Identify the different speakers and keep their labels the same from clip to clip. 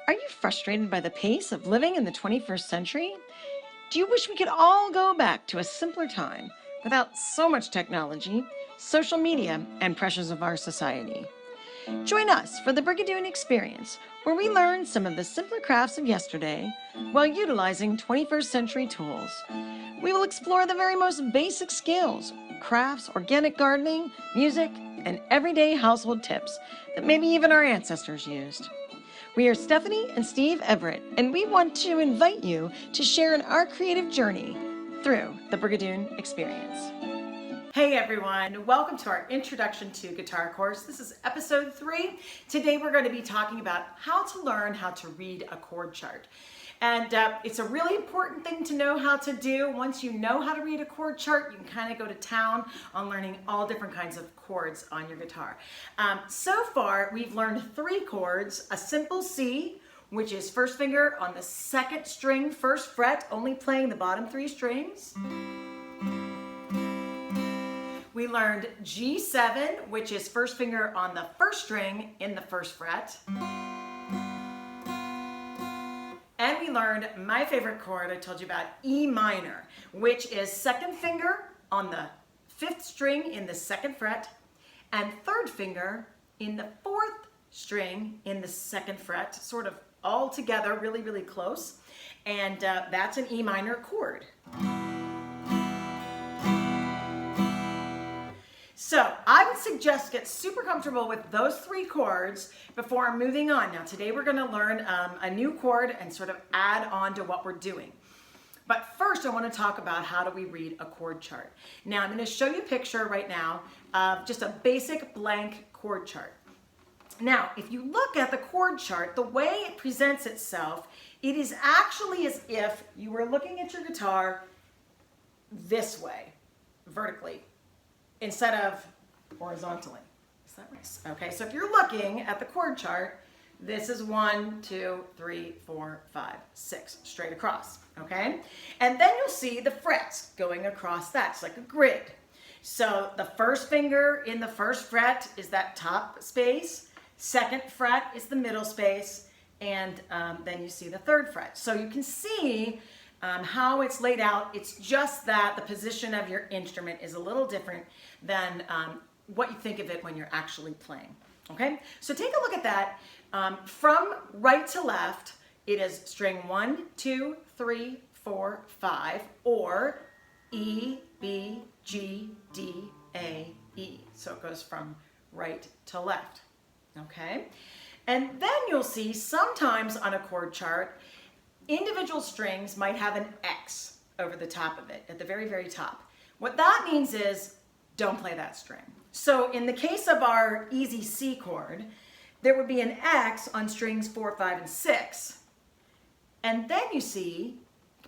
Speaker 1: Are you frustrated by the pace of living in the 21st century? Do you wish we could all go back to a simpler time without so much technology, social media, and pressures of our society? Join us for the Brigadoon Experience, where we learn some of the simpler crafts of yesterday while utilizing 21st century tools. We will explore the very most basic skills, crafts, organic gardening, music, and everyday household tips that maybe even our ancestors used. We are Stephanie and Steve Everett, and we want to invite you to share in our creative journey through the Brigadoon Experience. Hey everyone, welcome to our Introduction to Guitar course. This is episode 3. Today we're going to be talking about how to learn how to read a chord chart. And it's a really important thing to know how to do. Once you know how to read a chord chart, you can kind of go to town on learning all different kinds of chords on your guitar. So far, we've learned 3 chords: a simple C, which is first finger on the 2nd string, 1st fret, only playing the bottom 3 strings. We learned G7, which is first finger on the 1st string in the 1st fret. And we learned my favorite chord I told you about, E minor, which is 2nd finger on the 5th string in the 2nd fret and 3rd finger in the 4th string in the 2nd fret, sort of all together, really, really close. And that's an E minor chord. So I would suggest get super comfortable with those 3 chords before moving on. Now today we're going to learn a new chord and sort of add on to what we're doing. But first I want to talk about how do we read a chord chart. Now I'm going to show you a picture right now of just a basic blank chord chart. Now if you look at the chord chart, the way it presents itself, it is actually as if you were looking at your guitar this way, vertically, instead of horizontally. Is that right? Okay, so if you're looking at the chord chart, this is 1, 2, 3, 4, 5, 6, straight across, okay? And then you'll see the frets going across that. It's like a grid. So the 1st finger in the 1st fret is that top space, 2nd fret is the middle space, and then you see the 3rd fret. So you can see how it's laid out. It's just that the position of your instrument is a little different than what you think of it when you're actually playing. Okay, so take a look at that. From right to left, it is string 1, 2, 3, 4, 5, or E, B, G, D, A, E. So it goes from right to left. Okay, and then you'll see sometimes on a chord chart, individual strings might have an X over the top of it, at the very, very top. What that means is don't play that string. So in the case of our easy C chord, there would be an X on strings 4, 5, and 6. And then you see,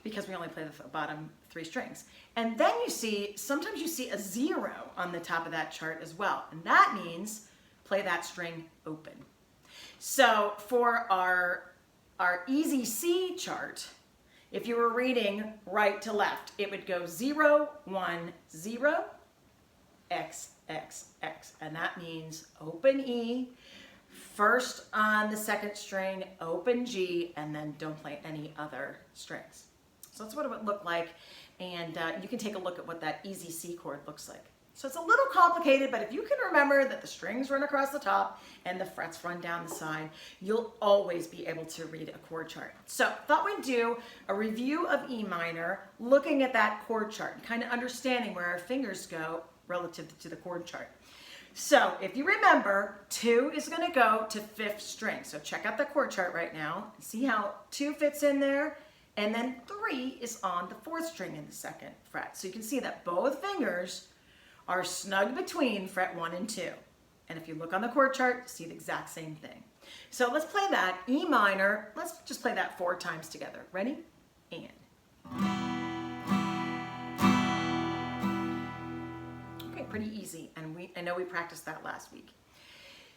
Speaker 1: because we only play the bottom 3 strings, and then you see, sometimes you see a 0 on the top of that chart as well. And that means play that string open. So for our easy C chart, if you were reading right to left, it would go 0, 1, 0, X, X, X. And that means open E, first on the 2nd string, open G, and then don't play any other strings. So that's what it would look like. And you can take a look at what that easy C chord looks like. So it's a little complicated, but if you can remember that the strings run across the top and the frets run down the side, you'll always be able to read a chord chart. So I thought we'd do a review of E minor, looking at that chord chart and kind of understanding where our fingers go relative to the chord chart. So if you remember, 2 is going to go to 5th string. So check out the chord chart right now. See how 2 fits in there? And then 3 is on the 4th string in the 2nd fret. So you can see that both fingers are snug between fret 1 and 2. And if you look on the chord chart, see the exact same thing. So let's play that E minor. Let's just play that 4 times together. Ready? And. Okay, pretty easy. And I know we practiced that last week.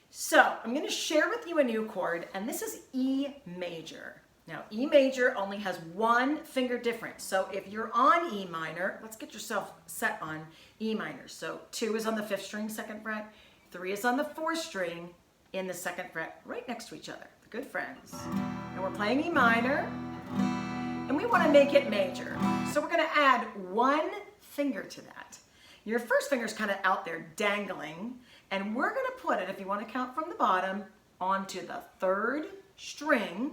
Speaker 1: So I'm going to share with you a new chord, and this is E major. Now, E major only has 1 finger difference. So if you're on E minor, let's get yourself set on E minor. So 2 is on the 5th string, 2nd fret. 3 is on the 4th string in the second fret right next to each other. They're good friends. And we're playing E minor, and we want to make it major. So we're going to add one finger to that. Your first finger is kind of out there dangling, and we're going to put it, if you want to count from the bottom, onto the third string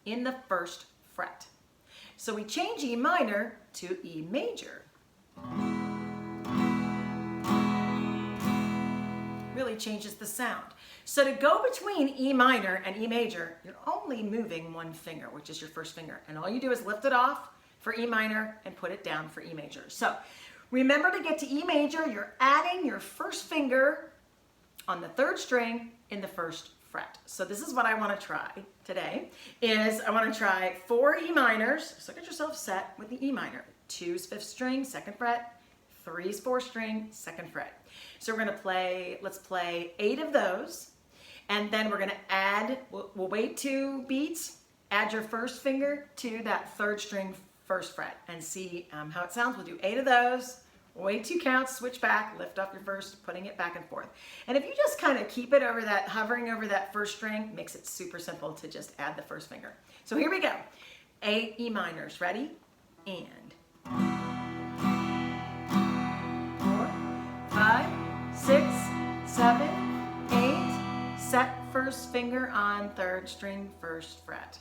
Speaker 1: in the first fret. So we change E minor to E major. Really changes the sound. So to go between E minor and E major, you're only moving one finger, which is your first finger. And all you do is lift it off for E minor and put it down for E major. So remember, to get to E major, you're adding your first finger on the third string in the first fret. So this is what I want to try today, is I want to try 4 E minors. So get yourself set with the E minor. 2's 5th string, 2nd fret. 3's 4th string, 2nd fret. So we're going to play, let's play 8 of those. And then we're going to add, we'll wait 2 beats, add your first finger to that 3rd string 1st fret and see how it sounds. We'll do 8 of those, wait 2 counts, switch back, lift up your first, putting it back and forth. And if you just kind of keep it over that, hovering over that first string, makes it super simple to just add the first finger. So here we go. 8 E minors, ready? And 4, 5, 6, 7, 8, set first finger on 3rd string, 1st fret.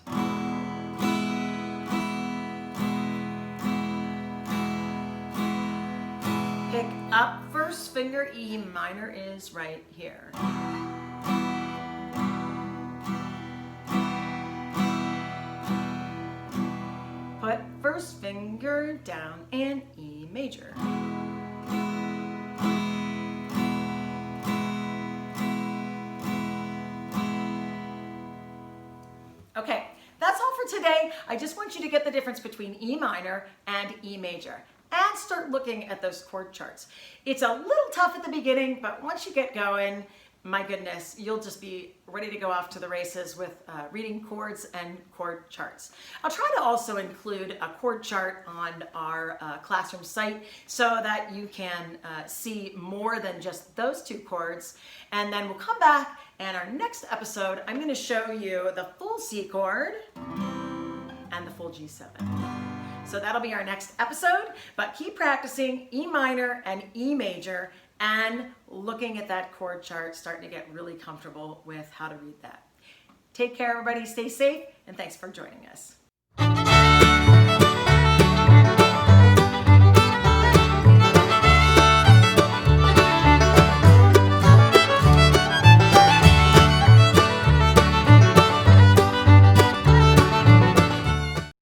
Speaker 1: Pick up first finger, E minor is right here. Put first finger down and E major. Okay, that's all for today. I just want you to get the difference between E minor and E major and start looking at those chord charts. It's a little tough at the beginning, but once you get going, my goodness, you'll just be ready to go off to the races with reading chords and chord charts. I'll try to also include a chord chart on our classroom site so that you can see more than just those 2 chords. And then we'll come back, and our next episode, I'm going to show you the full C chord and the full G7. So that'll be our next episode, but keep practicing E minor and E major and looking at that chord chart, starting to get really comfortable with how to read that. Take care, everybody. Stay safe, and thanks for joining us.